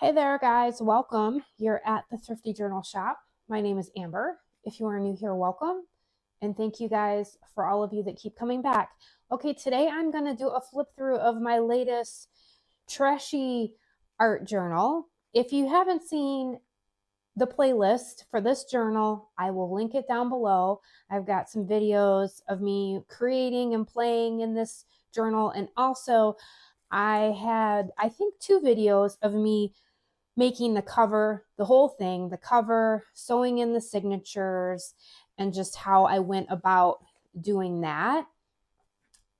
Hey there, guys. Welcome. You're at the Thrifty Journal Shop. My name is Amber. If you are new here, welcome. And thank you guys for all of you that keep coming back. Okay, today I'm going to do a flip through of my latest trashy art journal. If you haven't seen the playlist for this journal, I will link it down below. I've got some videos of me creating and playing in this journal. And also, I had, I think, 2 videos of me making the cover, the whole thing, the cover, sewing in the signatures, and just how I went about doing that.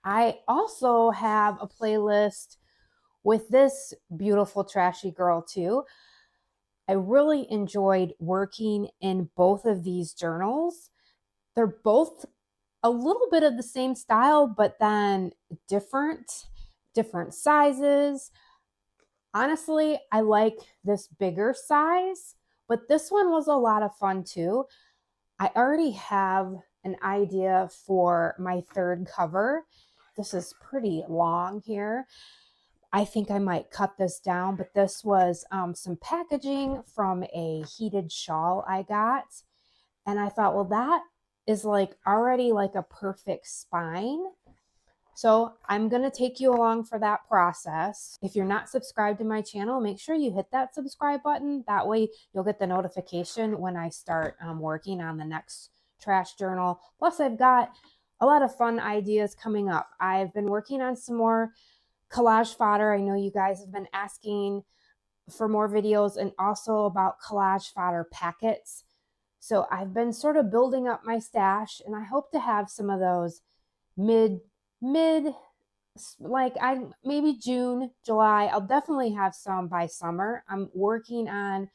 I also have a playlist with this beautiful trashy girl too. I really enjoyed working in both of these journals. They're both a little bit of the same style, but then different sizes. Honestly, I like this bigger size, but this one was a lot of fun too. I already have an idea for my third cover. This is pretty long here. I think I might cut this down, but this was some packaging from a heated shawl I got. And I thought, well, that is like already like a perfect spine. So I'm going to take you along for that process. If you're not subscribed to my channel, make sure you hit that subscribe button. That way you'll get the notification when I start working on the next trash journal. Plus I've got a lot of fun ideas coming up. I've been working on some more collage fodder. I know you guys have been asking for more videos and also about collage fodder packets. So I've been sort of building up my stash and I hope to have some of those mid like maybe June, July. I'll definitely have some by summer. I'm working on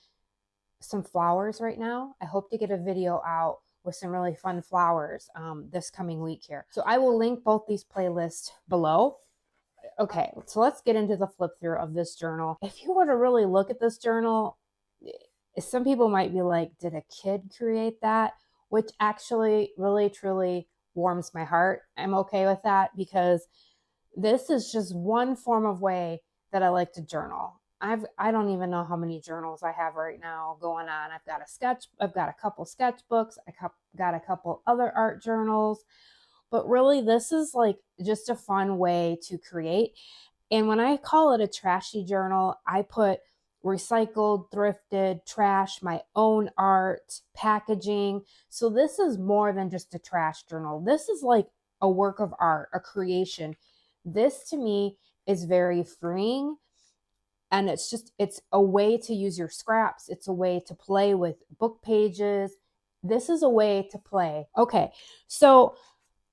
some flowers right now. I hope to get a video out with some really fun flowers this coming week here. So I will link both these playlists below. Okay, so let's get into the flip through of this journal. If you were to really look at this journal, some people might be like, did a kid create that? Which actually really truly warms my heart. I'm okay with that because this is just one form of way that I like to journal. I don't even know how many journals I have right now going on. I've got a couple sketchbooks, got a couple other art journals, but really this is like just a fun way to create. And when I call it a trashy journal, I put recycled, thrifted, trash, my own art, packaging. So this is more than just a trash journal. This is like a work of art, a creation. This to me is very freeing. And it's a way to use your scraps. It's a way to play with book pages. This is a way to play. Okay, so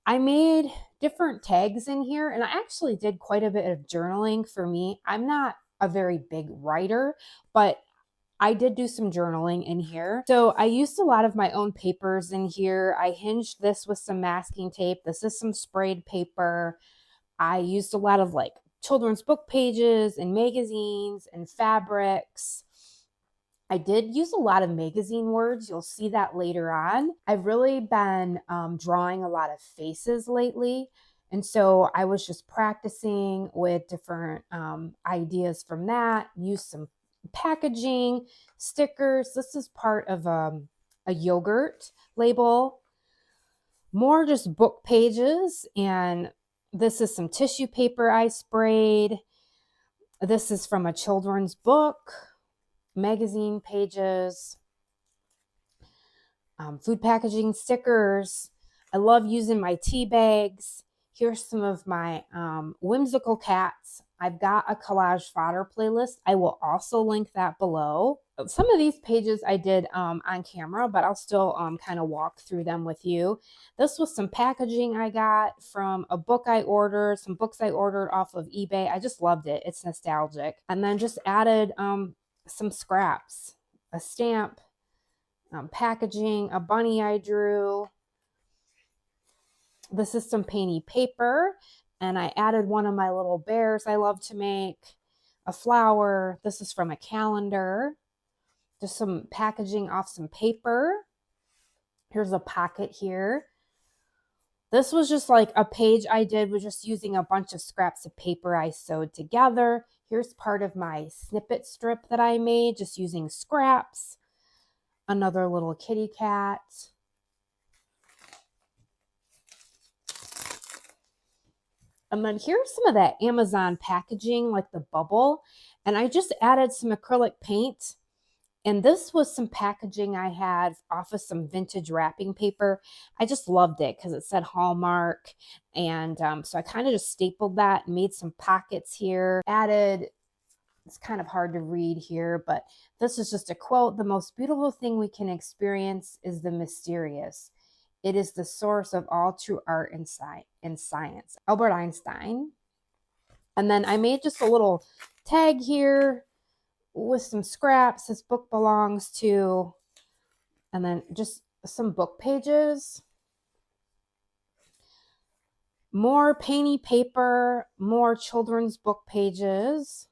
I made different tags in here and I actually did quite a bit of journaling for me. I'm not a very big writer, but I did do some journaling in here. So I used a lot of my own papers in here. I hinged this with some masking tape. This is some sprayed paper. I used a lot of like children's book pages and magazines and fabrics. I did use a lot of magazine words. You'll see that later on. I've really been drawing a lot of faces lately. And so I was just practicing with different ideas from that. Used some packaging, stickers. This is part of a yogurt label. More just book pages. And this is some tissue paper I sprayed. This is from a children's book. Magazine pages, food packaging stickers. I love using my tea bags. Here's some of my whimsical cats. I've got a collage fodder playlist. I will also link that below. Some of these pages I did on camera, but I'll still kind of walk through them with you. This was some packaging I got from a book I ordered, some books I ordered off of eBay. I just loved it. It's nostalgic. And then just added some scraps, a stamp, packaging, a bunny I drew. This is some painty paper, and I added one of my little bears I love to make, a flower. This is from a calendar, just some packaging off some paper. Here's a pocket here. This was just like a page I did with just using a bunch of scraps of paper I sewed together. Here's part of my snippet strip that I made just using scraps. Another little kitty cat. And then here's some of that Amazon packaging, like the bubble. And I just added some acrylic paint. And this was some packaging I had off of some vintage wrapping paper. I just loved it because it said Hallmark. And so I kind of just stapled that and made some pockets here. Added, it's kind of hard to read here, but this is just a quote. The most beautiful thing we can experience is the mysterious. It is the source of all true art and science. Albert Einstein. And then I made just a little tag here with some scraps. This book belongs to, and then just some book pages. More painty paper, more children's book pages.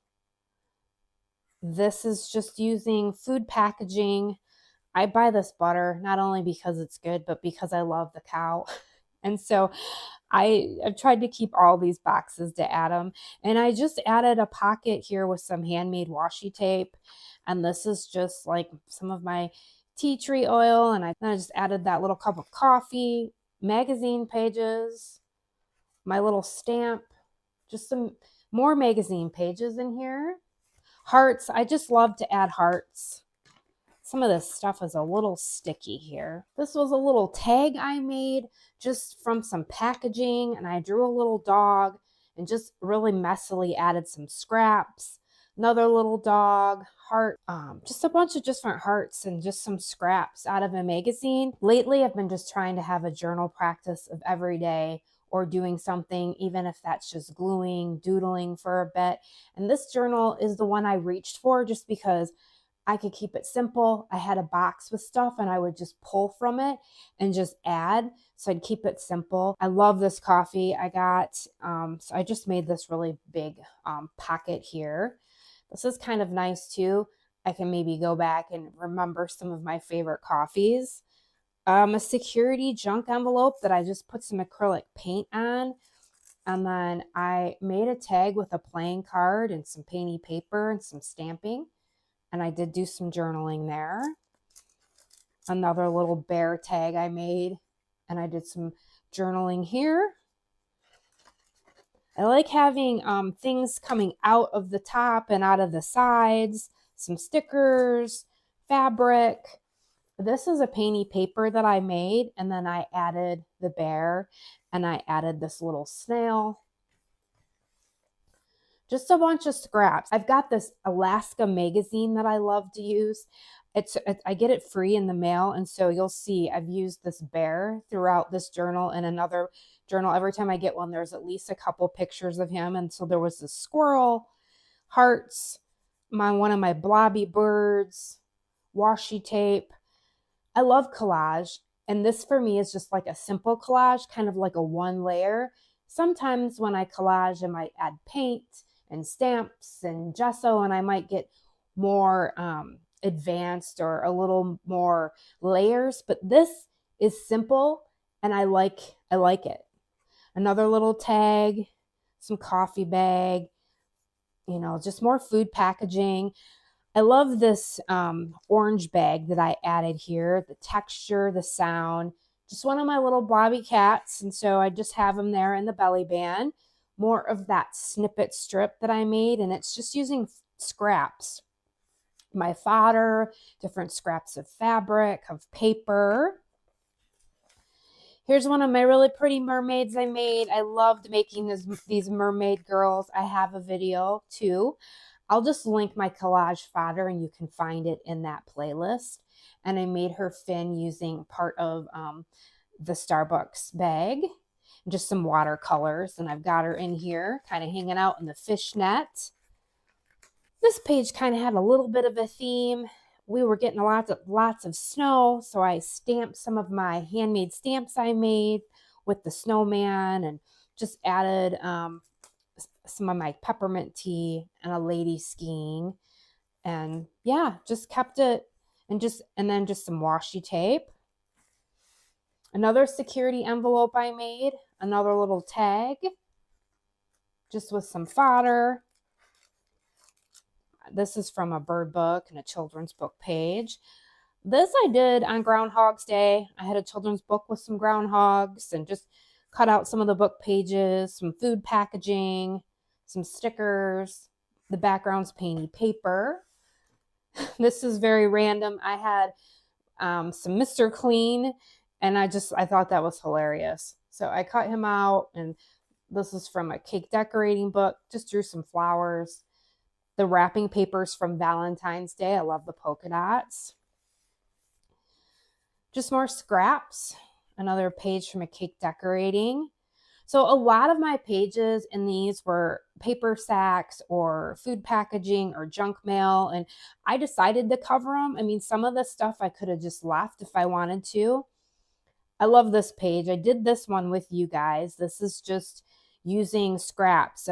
This is just using food packaging. I buy this butter not only because it's good, but because I love the cow. And so I've tried to keep all these boxes to add them. And I just added a pocket here with some handmade washi tape. And this is just like some of my tea tree oil. And I just added that little cup of coffee, magazine pages, my little stamp, just some more magazine pages in here. Hearts, I just love to add hearts. Some of this stuff is a little sticky here. This was a little tag I made just from some packaging, and I drew a little dog and just really messily added some scraps. Another little dog, heart, just a bunch of different hearts and just some scraps out of a magazine. Lately, I've been just trying to have a journal practice of every day or doing something, even if that's just gluing, doodling for a bit. And this journal is the one I reached for just because I could keep it simple. I had a box with stuff and I would just pull from it and just add. So I'd keep it simple. I love this coffee I got. So I just made this really big pocket here. This is kind of nice too. I can maybe go back and remember some of my favorite coffees. A security junk envelope that I just put some acrylic paint on. And then I made a tag with a playing card and some painty paper and some stamping. And I did do some journaling there. Another little bear tag I made. And I did some journaling here. I like having things coming out of the top and out of the sides. Some stickers, fabric. This is a painty paper that I made. And then I added the bear. And I added this little snail. Just a bunch of scraps. I've got this Alaska magazine that I love to use. I get it free in the mail, and so you'll see I've used this bear throughout this journal and another journal. Every time I get one, there's at least a couple pictures of him. And so there was this squirrel, hearts, one of my blobby birds, washi tape. I love collage, and this for me is just like a simple collage, kind of like a one layer. Sometimes when I collage, I might add paint and stamps and gesso, and I might get more advanced or a little more layers, but this is simple and I like it. Another little tag, some coffee bag, just more food packaging. I love this orange bag that I added here, the texture, the sound, just one of my little blobby cats. And so I just have them there in the belly band. More of that snippet strip that I made, and it's just using scraps. My fodder, different scraps of fabric, of paper. Here's one of my really pretty mermaids I made. I loved making these mermaid girls. I have a video too. I'll just link my collage fodder and you can find it in that playlist. And I made her fin using part of the Starbucks bag. Just some watercolors. And I've got her in here kind of hanging out in the fishnet. This page kind of had a little bit of a theme. We were getting lots of snow, so I stamped some of my handmade stamps I made with the snowman and just added some of my peppermint tea and a lady skiing. And yeah, just kept it and then just some washi tape. Another security envelope I made, another little tag, just with some fodder. This is from a bird book and a children's book page. This I did on Groundhog's Day. I had a children's book with some groundhogs and just cut out some of the book pages, some food packaging, some stickers. The background's painty paper. This is very random. I had some Mr. Clean, and I thought that was hilarious. So I cut him out, and this is from a cake decorating book. Just drew some flowers. The wrapping papers from Valentine's Day. I love the polka dots. Just more scraps. Another page from a cake decorating. So a lot of my pages in these were paper sacks or food packaging or junk mail, and I decided to cover them. I mean, some of the stuff I could have just left if I wanted to. I love this page. I did this one with you guys. This is just using scraps,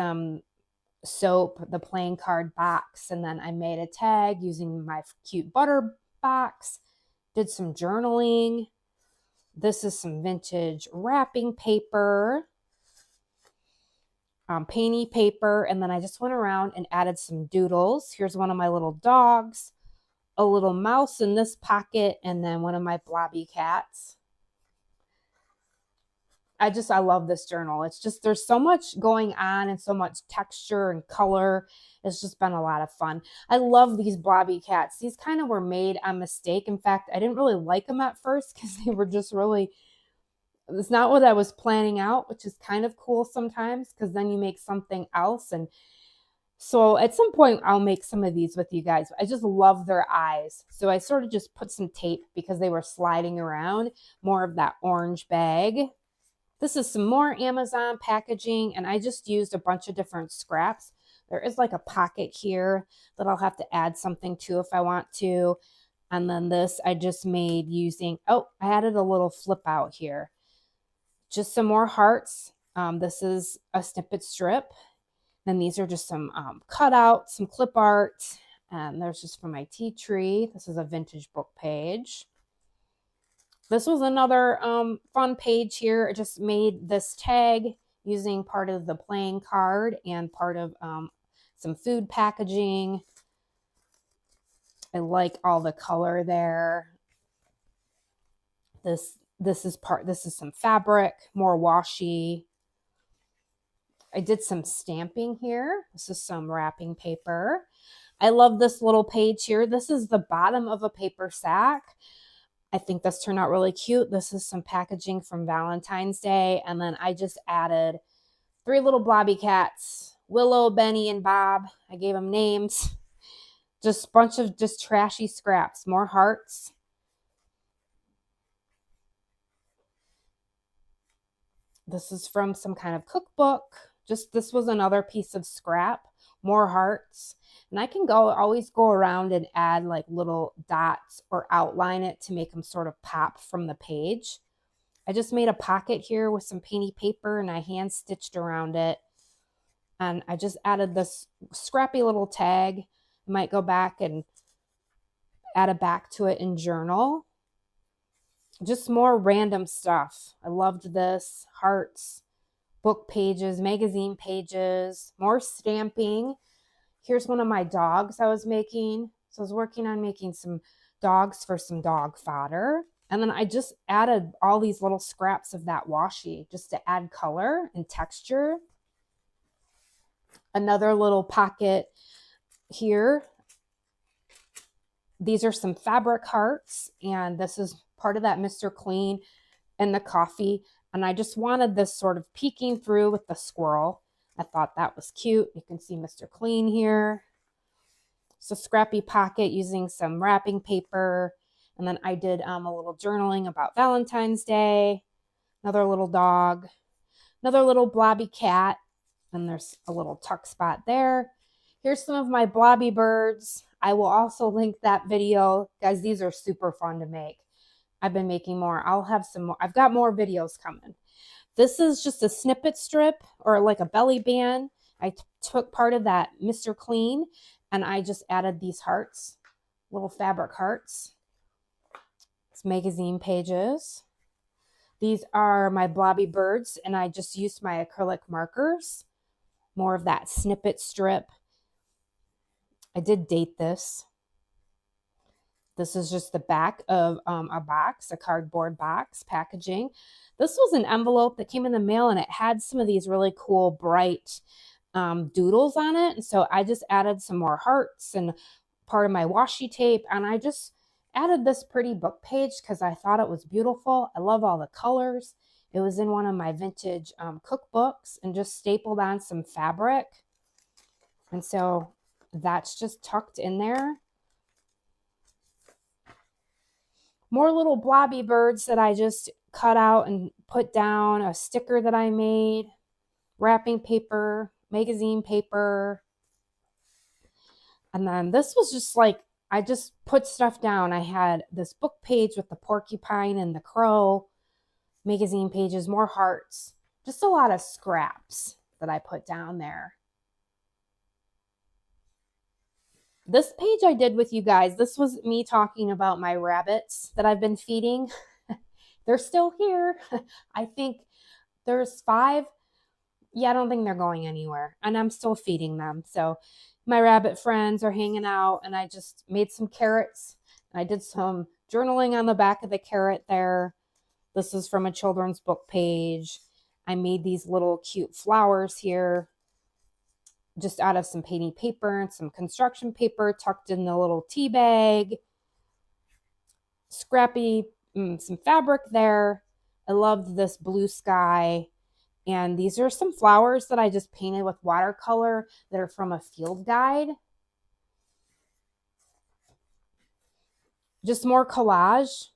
soap, the playing card box, and then I made a tag using my cute butter box, did some journaling. This is some vintage wrapping paper, painty paper, and then I just went around and added some doodles. Here's one of my little dogs, a little mouse in this pocket, and then one of my blobby cats. I love this journal. It's just, there's so much going on and so much texture and color. It's just been a lot of fun. I love these blobby cats. These kind of were made on mistake. In fact, I didn't really like them at first because they were just really, it's not what I was planning out, which is kind of cool sometimes because then you make something else. And so at some point I'll make some of these with you guys. I just love their eyes. So I sort of just put some tape because they were sliding around, more of that orange bag. This is some more Amazon packaging, and I just used a bunch of different scraps. There is like a pocket here that I'll have to add something to if I want to. And then this I just made using, I added a little flip out here. Just some more hearts. This is a snippet strip. Then these are just some cutouts, some clip art. And there's just from my tea tree. This is a vintage book page. This was another fun page here. I just made this tag using part of the playing card and part of some food packaging. I like all the color there. This is some fabric, more washi. I did some stamping here. This is some wrapping paper. I love this little page here. This is the bottom of a paper sack. I think this turned out really cute. This is some packaging from Valentine's Day. And then I just added 3 little blobby cats, Willow, Benny, and Bob. I gave them names. Just a bunch of just trashy scraps, more hearts. This is from some kind of cookbook. This was another piece of scrap, more hearts. And I can always go around and add like little dots or outline it to make them sort of pop from the page. I just made a pocket here with some painty paper and I hand stitched around it. And I just added this scrappy little tag. I might go back and add a back to it in journal. Just more random stuff. I loved this. Hearts, book pages, magazine pages, more stamping. Here's one of my dogs I was making. So I was working on making some dogs for some dog fodder. And then I just added all these little scraps of that washi just to add color and texture. Another little pocket here. These are some fabric hearts, and this is part of that Mr. Clean and the coffee. And I just wanted this sort of peeking through with the squirrel. I thought that was cute. You can see Mr. Clean here. It's a scrappy pocket using some wrapping paper. And then I did a little journaling about Valentine's Day. Another little dog. Another little blobby cat. And there's a little tuck spot there. Here's some of my blobby birds. I will also link that video. Guys, these are super fun to make. I've been making more. I'll have some more. I've got more videos coming. This is just a snippet strip or like a belly band. I took part of that Mr. Clean and I just added these hearts, little fabric hearts. It's magazine pages. These are my blobby birds and I just used my acrylic markers, more of that snippet strip. I did date this. This is just the back of a box, a cardboard box packaging. This was an envelope that came in the mail, and it had some of these really cool bright doodles on it. And so I just added some more hearts and part of my washi tape, and I just added this pretty book page because I thought it was beautiful. I love all the colors. It was in one of my vintage cookbooks and just stapled on some fabric. And so that's just tucked in there. More little blobby birds that I just cut out and put down, a sticker that I made, wrapping paper, magazine paper. And then this was just like, I just put stuff down. I had this book page with the porcupine and the crow, magazine pages, more hearts, just a lot of scraps that I put down there. This page I did with you guys, this was me talking about my rabbits that I've been feeding. They're still here. I think there's 5. Yeah, I don't think they're going anywhere. And I'm still feeding them. So my rabbit friends are hanging out, and I just made some carrots. I did some journaling on the back of the carrot there. This is from a children's book page. I made these little cute flowers here just out of some painting paper and some construction paper tucked in the little tea bag. Scrappy, some fabric there. I loved this blue sky. And these are some flowers that I just painted with watercolor that are from a field guide. Just more collage.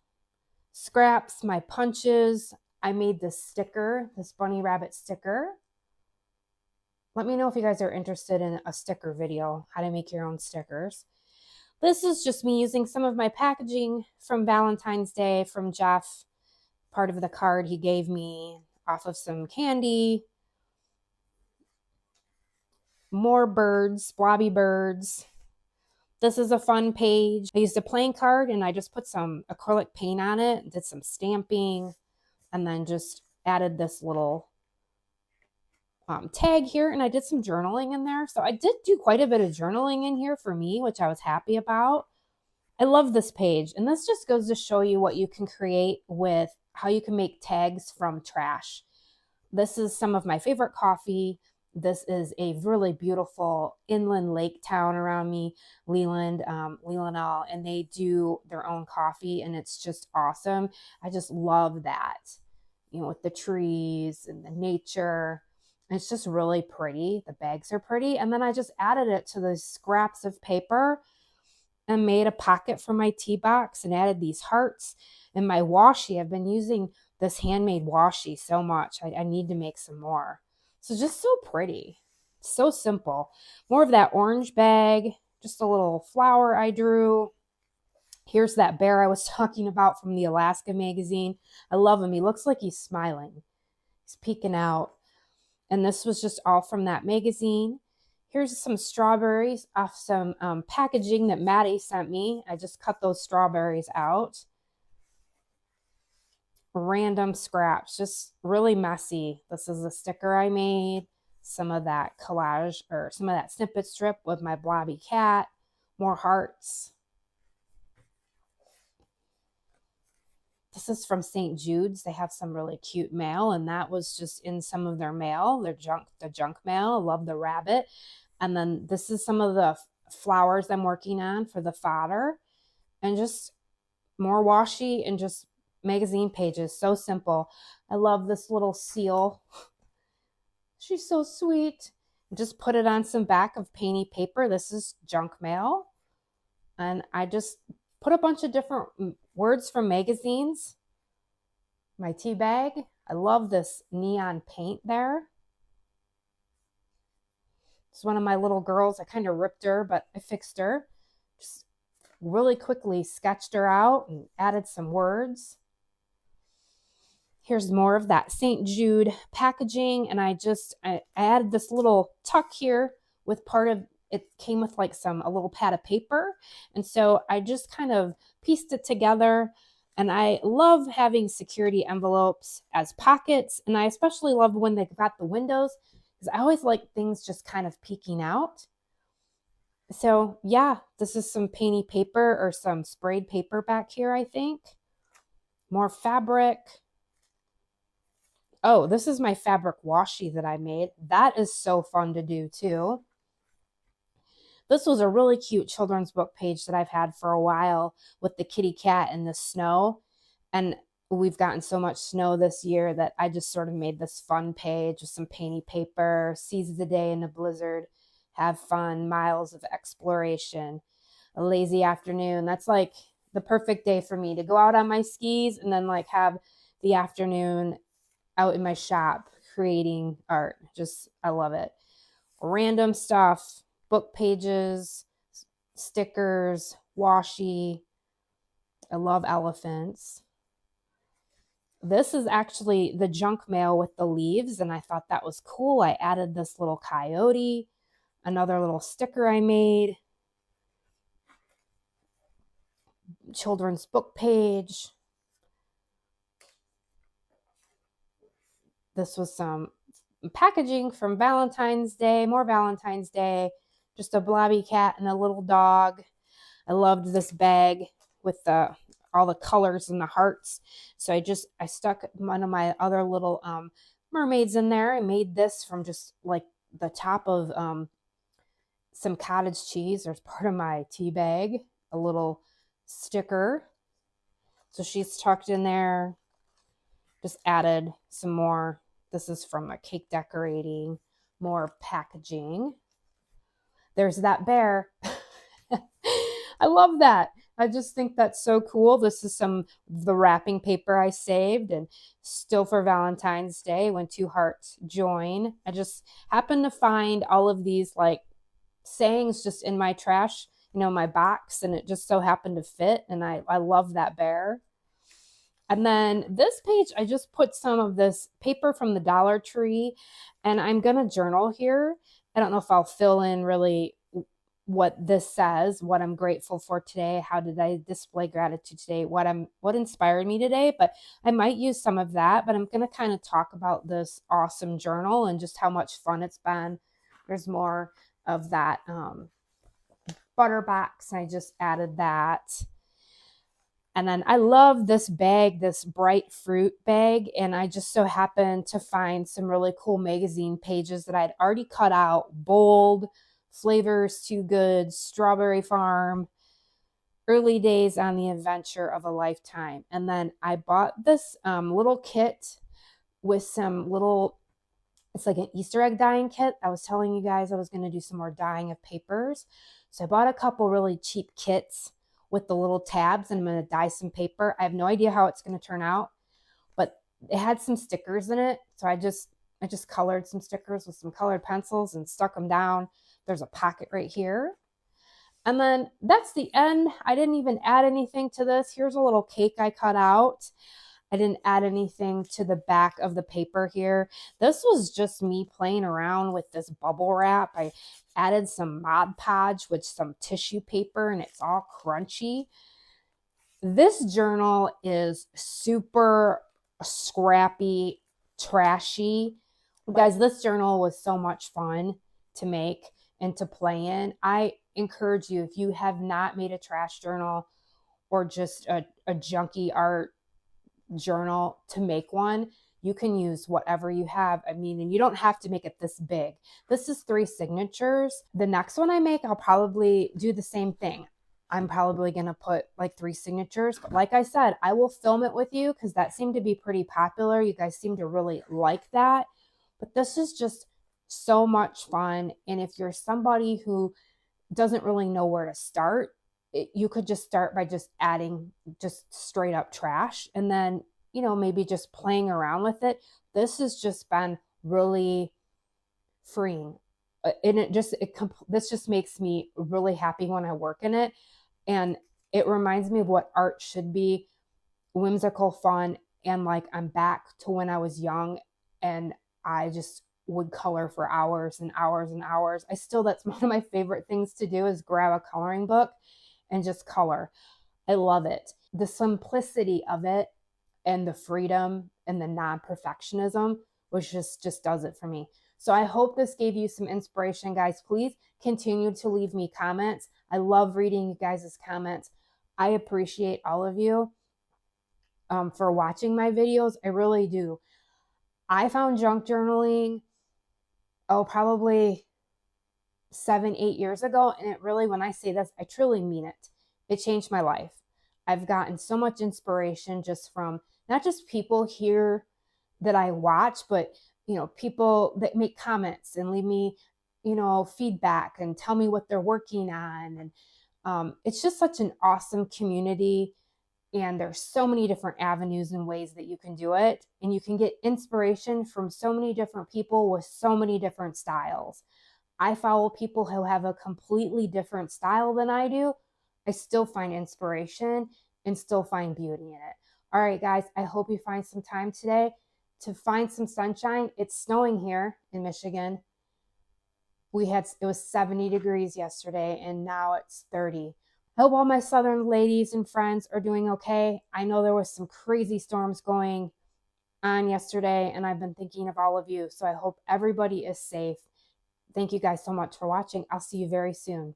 Scraps, my punches. I made this sticker, this bunny rabbit sticker. Let me know if you guys are interested in a sticker video, how to make your own stickers. This is just me using some of my packaging from Valentine's Day from Jeff, part of the card he gave me off of some candy. More birds, blobby birds. This is a fun page. I used a playing card and I just put some acrylic paint on it, did some stamping, and then just added this little tag here, and I did some journaling in there. So I did do quite a bit of journaling in here for me, which I was happy about. I love this page, and this just goes to show you what you can create with how you can make tags from trash. This is some of my favorite coffee. This is a really beautiful inland lake town around me, Leland, Leelanau, and they do their own coffee, and it's just awesome. I just love that, you know, with the trees and the nature. It's just really pretty. The bags are pretty. And then I just added it to the scraps of paper and made a pocket for my tea box and added these hearts. And my washi, I've been using this handmade washi so much. I need to make some more. So just so pretty. So simple. More of that orange bag. Just a little flower I drew. Here's that bear I was talking about from the Alaska magazine. I love him. He looks like he's smiling. He's peeking out. And this was just all from that magazine. Here's some strawberries off some packaging that Maddie sent me. I just cut those strawberries out. Random scraps, just really messy. This is a sticker I made. Some of that collage or some of that snippet strip with my blobby cat. More hearts. This is from St. Jude's. They have some really cute mail, and that was just in some of their mail, the junk mail. I love the rabbit. And then this is some of the flowers I'm working on for the fodder, and just more washi and just magazine pages. So simple. I love this little seal. She's so sweet. Just put it on some back of painty paper. This is junk mail. And I just put a bunch of different words from magazines. My tea bag. I love this neon paint there. It's one of my little girls. I kind of ripped her, but I fixed her. Just really quickly sketched her out and added some words. Here's more of that St. Jude packaging. And I added this little tuck here with part of it came with like a little pad of paper. And so I just kind of pieced it together. And I love having security envelopes as pockets. And I especially love when they've got the windows because I always like things just kind of peeking out. So yeah, this is some painty paper or some sprayed paper back here, I think. More fabric. Oh, this is my fabric washi that I made. That is so fun to do too. This was a really cute children's book page that I've had for a while with the kitty cat and the snow. And we've gotten so much snow this year that I just sort of made this fun page with some painty paper, seize the day in a blizzard, have fun, miles of exploration, a lazy afternoon. That's like the perfect day for me to go out on my skis and then like have the afternoon out in my shop creating art. Just, I love it. Random stuff, book pages, stickers, washi. I love elephants. This is actually the junk mail with the leaves, and I thought that was cool. I added this little coyote, another little sticker I made, children's book page. This was some packaging from Valentine's Day, more Valentine's Day, just a blobby cat and a little dog. I loved this bag with all the colors and the hearts. So I stuck one of my other little mermaids in there. I made this from just like the top of some cottage cheese. There's part of my tea bag, a little sticker. So she's tucked in there. Just added some more. This is from a cake decorating, more packaging. There's that bear. I love that. I just think that's so cool. This is some the wrapping paper I saved and still for Valentine's Day when two hearts join. I just happened to find all of these like sayings just in my trash, my box, and it just so happened to fit. And I love that bear. And then this page, I just put some of this paper from the Dollar Tree, and I'm going to journal here. I don't know if I'll fill in really what this says, what I'm grateful for today, how did I display gratitude today, what inspired me today, but I might use some of that, but I'm going to kind of talk about this awesome journal and just how much fun it's been. There's more of that butter box. I just added that. And then I love this bag, this bright fruit bag. And I just so happened to find some really cool magazine pages that I'd already cut out. Bold, Flavors Too Good, Strawberry Farm, Early Days on the Adventure of a Lifetime. And then I bought this little kit with some little, it's like an Easter egg dyeing kit. I was telling you guys I was going to do some more dyeing of papers. So I bought a couple really cheap kits with the little tabs, and I'm going to dye some paper. I have no idea how it's going to turn out, but it had some stickers in it. So I just colored some stickers with some colored pencils and stuck them down. There's a pocket right here. And then that's the end. I didn't even add anything to this. Here's a little cake I cut out. I didn't add anything to the back of the paper here. This was just me playing around with this bubble wrap. I added some Mod Podge with some tissue paper, and it's all crunchy. This journal is super scrappy, trashy. Guys, this journal was so much fun to make and to play in. I encourage you, if you have not made a trash journal or just a junky art journal, to make one. You can use whatever you have. I mean, and you don't have to make it this big. This is 3 signatures. The next one I make, I'll probably do the same thing. I'm probably going to put like 3 signatures. But like I said, I will film it with you because that seemed to be pretty popular. You guys seem to really like that. But this is just so much fun. And if you're somebody who doesn't really know where to start, you could just start by just adding just straight up trash and then, maybe just playing around with it. This has just been really freeing. And this just makes me really happy when I work in it. And it reminds me of what art should be: whimsical, fun, and like I'm back to when I was young and I just would color for hours and hours and hours. That's one of my favorite things to do, is grab a coloring book and just color. I love it. The simplicity of it and the freedom and the non-perfectionism, which just does it for me. So I hope this gave you some inspiration, guys. Please continue to leave me comments. I love reading you guys' comments. I appreciate all of you for watching my videos. I really do. I found junk journaling, probably 7-8 years ago. And it really, when I say this, I truly mean it. It changed my life. I've gotten so much inspiration just from not just people here that I watch, but people that make comments and leave me feedback and tell me what they're working on. And it's just such an awesome community. And there's so many different avenues and ways that you can do it. And you can get inspiration from so many different people with so many different styles. I follow people who have a completely different style than I do. I still find inspiration and still find beauty in it. All right, guys, I hope you find some time today to find some sunshine. It's snowing here in Michigan. It was 70 degrees yesterday and now it's 30. I hope all my southern ladies and friends are doing okay. I know there was some crazy storms going on yesterday and I've been thinking of all of you. So I hope everybody is safe. Thank you guys so much for watching. I'll see you very soon.